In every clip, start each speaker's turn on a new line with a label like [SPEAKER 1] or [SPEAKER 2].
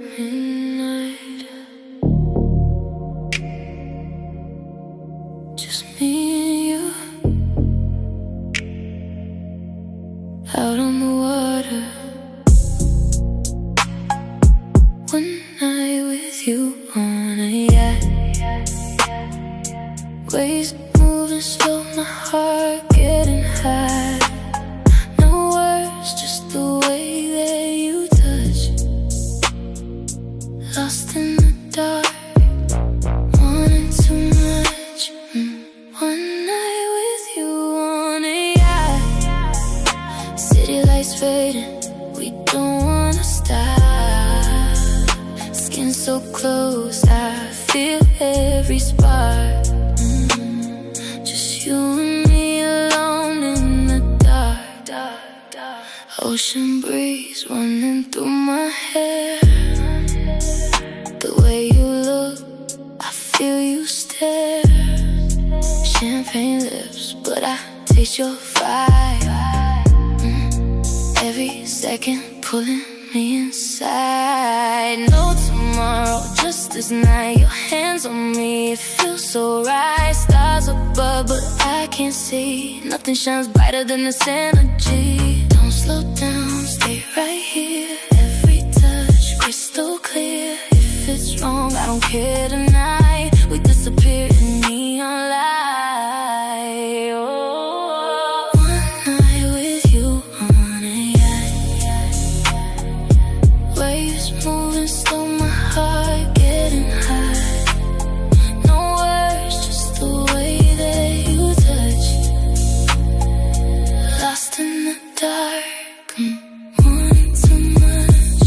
[SPEAKER 1] midnight. Just me and you out on the water. One night with you on a yacht. Waves moving slow, my heart getting high. No words, just the way that you touch. Lost in the dark, wanting too much. One night with you on a yacht. City lights fading, we don't wanna stop. Skin so close, I feel every spark. Just you and me alone in the dark. Ocean breeze running through my hair. The way you look, I feel you stare. Champagne lips, but I taste your fire. Every second pulling me inside. No tomorrow, just this night. Your hands on me, it feels so right. Stars above, but I can't see. Nothing shines brighter than this energy. Don't slow down, stay right here. Every touch, crystal clear. If it's wrong, I don't care tonight. We disappear in neon light. Oh. One night with you on a yacht. Waves moving slow, my heart getting high. No words, just the way that you touch. Lost in the dark, wanting too much.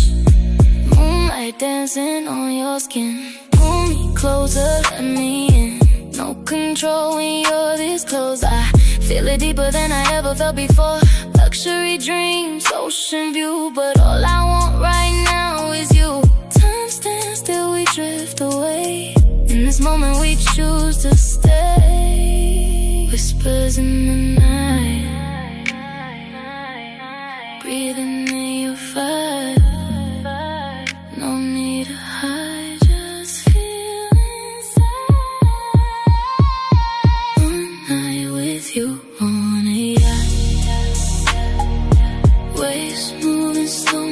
[SPEAKER 1] Moonlight dancing on your skin. Pull me closer, let me in. No control when you're this close. I feel it deeper than I ever felt before. Luxury dreams, ocean view, but all I want right now is you. Time stands still, we drift away. In this moment we choose to stay. Whispers in the night, breathing in your vibe. No need to hide, just feel inside. One night with you on a yacht. Waves moving slow,